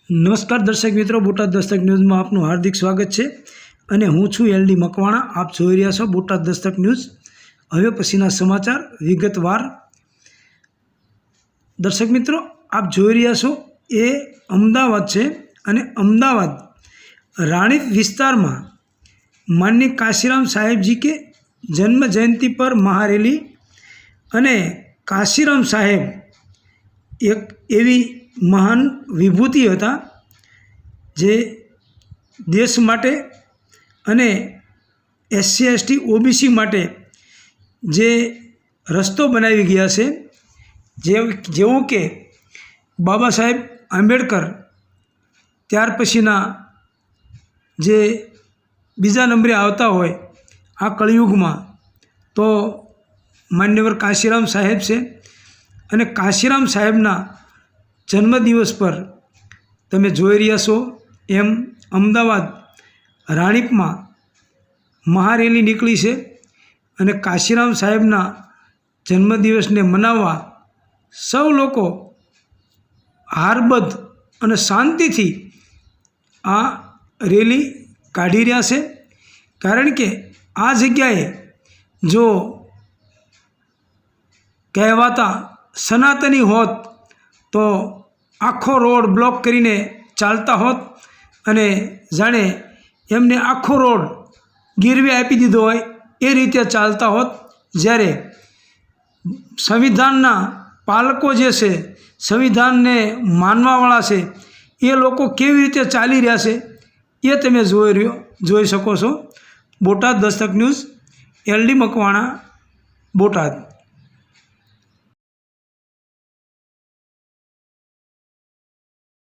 નમસ્કાર દર્શક મિત્રો, બોટાદ દસ્તક ન્યૂઝમાં આપનું હાર્દિક સ્વાગત છે અને હું છું એલડી મકવાણા। આપ જોઈ રહ્યા છો બોટાદ દસ્તક ન્યૂઝ। હવે પછીના સમાચાર વિગતવાર। દર્શક મિત્રો, આપ જોઈ રહ્યા છો એ અમદાવાદ છે અને અમદાવાદ રાણીપ વિસ્તારમાં માનनीय काशीराम साहेब जी के जन्म जयंती पर महारेली અને કાશીરામ સાહેબ એક એવી મહાન વિભૂતિ હતા જે દેશ માટે અને એસસી એસટી ઓબીસી માટે જે રસ્તો બનાવી ગયા છે, જેવું કે બાબા સાહેબ આંબેડકર, ત્યાર પછીના જે બીજા નંબરે આવતા હોય આ કળિયુગમાં તો માન્યવર કાશીરામ સાહેબ છે। અને કાશીરામ સાહેબના જન્મદિવસ પર તમે જોઈ રહ્યા છો એમ અમદાવાદ રાણીપમાં મહારેલી નીકળી છે અને કાશીરામ સાહેબના જન્મદિવસને મનાવવા સૌ લોકો હારબદ્ધ અને શાંતિથી આ રેલી કાઢી રહ્યા છે। કારણ કે આ જગ્યાએ જો કહેવાતા સનાતની હોત તો આખો રોડ બ્લોક કરીને ચાલતા હોત અને જાણે એમને આખો રોડ ગીરવે આપી દીધો હોય એ રીતે ચાલતા હોત। જ્યારે સંવિધાનના પાલકો જે છે, સંવિધાનને માનવાવાળા છે, એ લોકો કેવી રીતે ચાલી રહ્યા છે એ તમે જોઈ શકો છો। Botad Dastak news, LD Makwana, Botad.